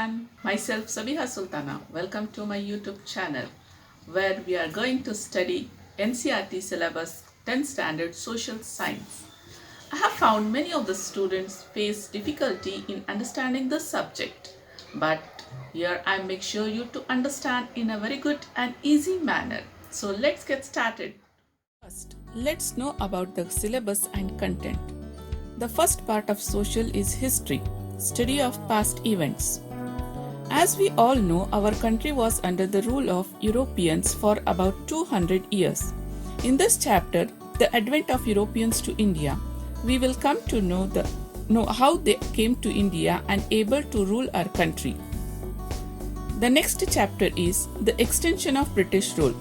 everyone, myself Sabiha Sultana. Welcome to my YouTube channel where we are going to study NCERT syllabus 10th standard social science. I have found many of the students face difficulty in understanding this subject, but here I make sure you to understand in a very good and easy manner. So let's get started. First, let's know about the syllabus and content. The first part of social is history, study of past events. As we all know, our country was under the rule of Europeans for about 200 years. In this chapter, the advent of Europeans to India, we will come to know how they came to India and able to rule our country. The next chapter is the extension of British rule.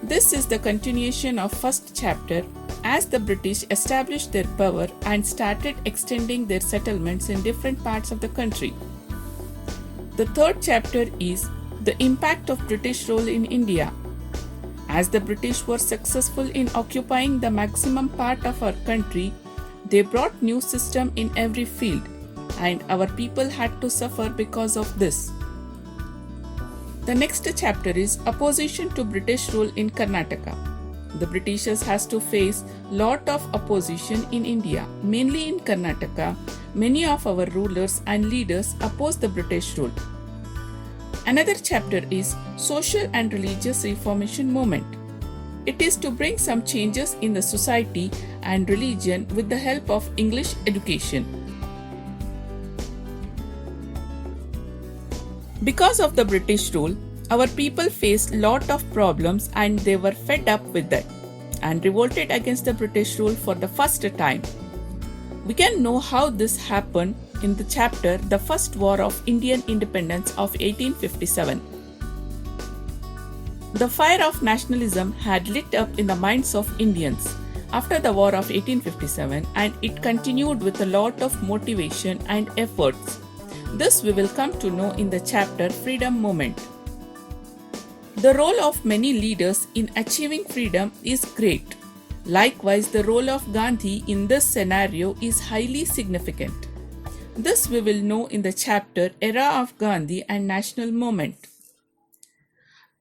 This is the continuation of first chapter as the British established their power and started extending their settlements in different parts of the country. The third chapter is the impact of British rule in India. As the British were successful in occupying the maximum part of our country, they brought new system in every field, and our people had to suffer because of this. The next chapter is opposition to British rule in Karnataka. The Britishers has to face lot of opposition in India, mainly in Karnataka. Many of our rulers and leaders opposed the British rule. Another chapter is social and religious reformation movement. It is to bring some changes in the society and religion with the help of English education. Because of the British rule, our people faced lot of problems and they were fed up with that and revolted against the British rule for the first time. We can know how this happened in the chapter The First War of Indian Independence of 1857. The fire of nationalism had lit up in the minds of Indians after the War of 1857, and it continued with a lot of motivation and efforts. This we will come to know in the chapter Freedom Movement. The role of many leaders in achieving freedom is great. Likewise, the role of Gandhi in this scenario is highly significant. This we will know in the chapter Era of Gandhi and National Movement.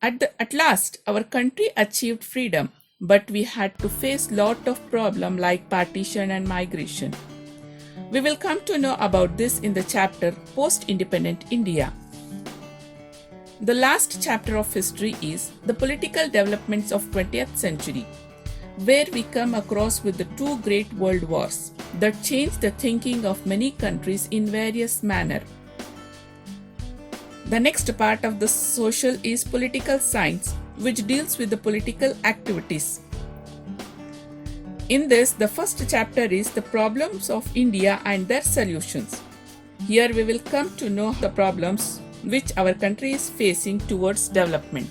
At last, our country achieved freedom, but we had to face lot of problems like partition and migration. We will come to know about this in the chapter Post-Independent India. The last chapter of history is the political developments of 20th century, where we come across with the two great world wars that changed the thinking of many countries in various manner. The next part of the social is political science, which deals with the political activities. In this, the first chapter is the problems of India and their solutions. Here we will come to know the problems which our country is facing towards development.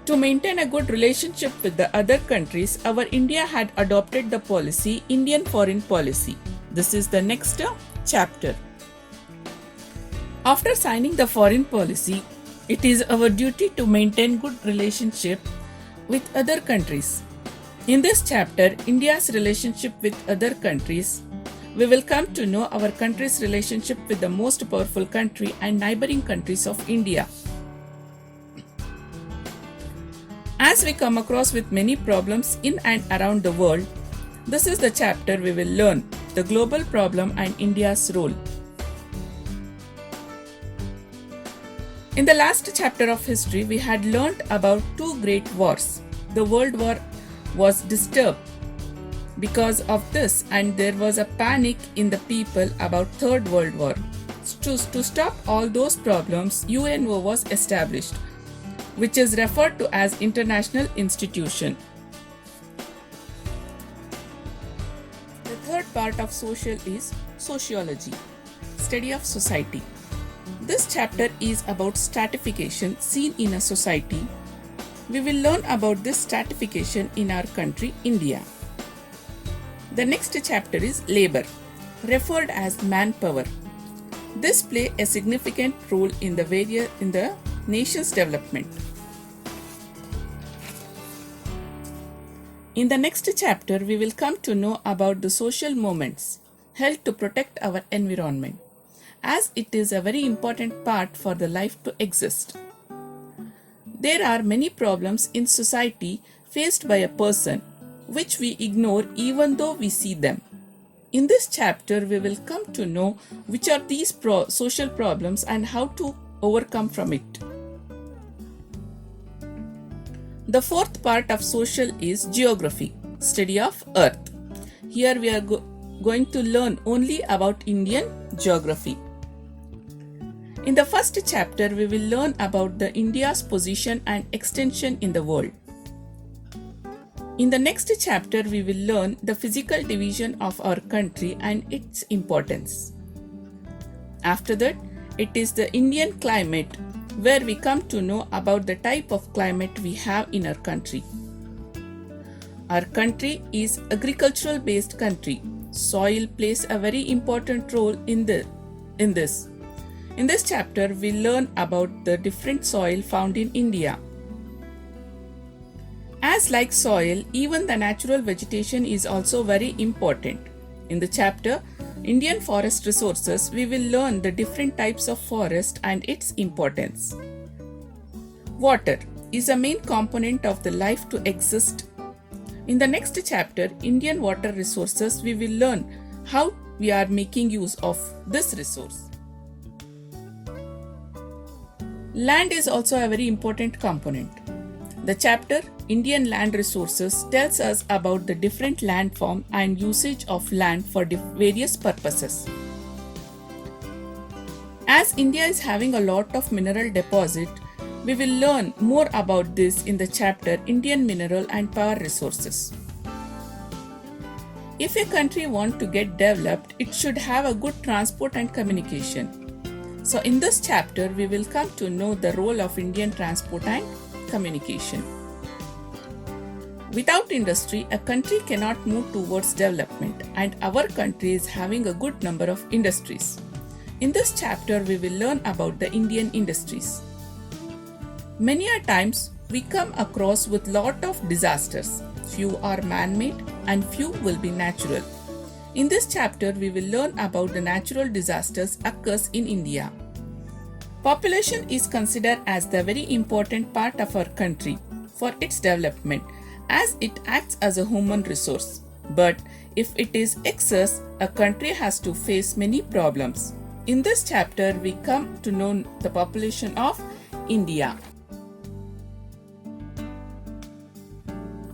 To maintain a good relationship with the other countries, our India had adopted the policy Indian Foreign Policy. This is the next chapter. After signing the foreign policy, it is our duty to maintain good relationship with other countries. In this chapter, India's relationship with other countries, we will come to know our country's relationship with the most powerful country and neighboring countries of India. As we come across with many problems in and around the world, this is the chapter we will learn the global problem and India's role. In the last chapter of history, we had learnt about two great wars. The World War was disturbed because of this, and there was a panic in the people about Third World War. To stop all those problems, UNO was established, which is referred to as International Institution. The third part of social is sociology, study of society. This chapter is about stratification seen in a society. We will learn about this stratification in our country, India. The next chapter is labor, referred as manpower. This plays a significant role in the nation's development. In the next chapter, we will come to know about the social movements. held to protect our environment, as it is a very important part for the life to exist. There are many problems in society faced by a person which we ignore even though we see them. In this chapter, we will come to know which are these social problems and how to overcome from it. The fourth part of social is geography, study of Earth. Here we are going to learn only about Indian geography. In the first chapter, we will learn about the India's position and extension in the world. In the next chapter, we will learn the physical division of our country and its importance. After that, it is the Indian climate, where we come to know about the type of climate we have in our country. Our country is agricultural based country. Soil plays a very important role in this. In this chapter, we learn about the different soil found in India. As like soil, even the natural vegetation is also very important. In the chapter Indian Forest Resources, we will learn the different types of forest and its importance. Water is a main component of the life to exist. In the next chapter, Indian Water Resources, we will learn how we are making use of this resource. Land is also a very important component. The chapter Indian Land Resources tells us about the different land form and usage of land for various purposes. As India is having a lot of mineral deposit, we will learn more about this in the chapter Indian Mineral and Power Resources. If a country wants to get developed, it should have a good transport and communication. So in this chapter, we will come to know the role of Indian transport and communication. Without industry, a country cannot move towards development, and our country is having a good number of industries. In this chapter, we will learn about the Indian industries. Many a times, we come across with lot of disasters. Few are man-made and few will be natural. In this chapter, we will learn about the natural disasters occurs in India. Population is considered as the very important part of our country for its development, as it acts as a human resource. But if it is excess, a country has to face many problems. In this chapter, we come to know the population of India.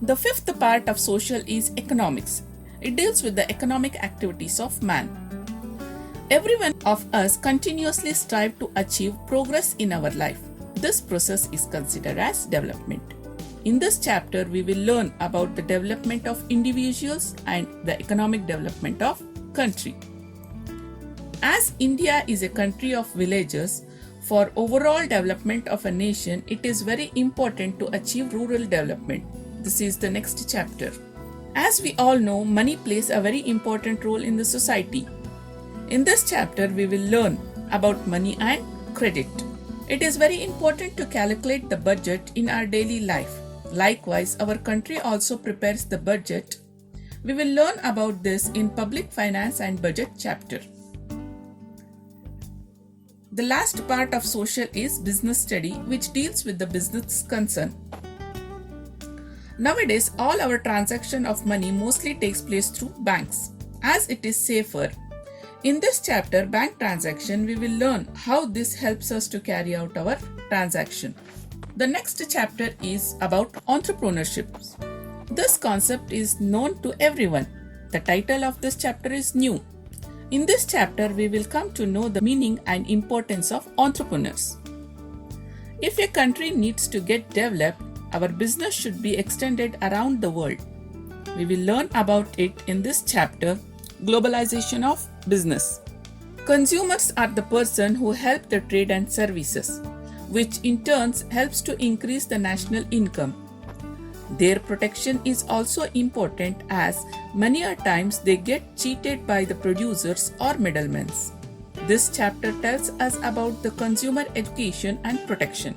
The fifth part of social is economics. It deals with the economic activities of man. Every one of us continuously strive to achieve progress in our life. This process is considered as development. In this chapter, we will learn about the development of individuals and the economic development of country. As India is a country of villages, for overall development of a nation, it is very important to achieve rural development. This is the next chapter. As we all know, money plays a very important role in the society. In this chapter, we will learn about money and credit. It is very important to calculate the budget in our daily life. Likewise, our country also prepares the budget. We will learn about this in Public Finance and Budget chapter. The last part of social is business study, which deals with the business concern. Nowadays, all our transaction of money mostly takes place through banks, as it is safer. In this chapter, bank transaction, we will learn how this helps us to carry out our transaction. The next chapter is about entrepreneurship. This concept is known to everyone. The title of this chapter is New. In this chapter, we will come to know the meaning and importance of entrepreneurs. If a country needs to get developed, our business should be extended around the world. We will learn about it in this chapter, Globalization of Business. Consumers are the person who help the trade and services, which in turn helps to increase the national income. Their protection is also important, as many a times they get cheated by the producers or middlemen. This chapter tells us about the consumer education and protection.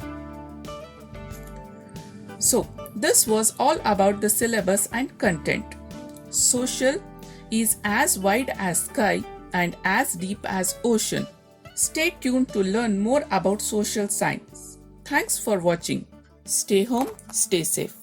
So, this was all about the syllabus and content. Social is as wide as sky and as deep as ocean. Stay tuned to learn more about social science. Thanks for watching. Stay home, stay safe.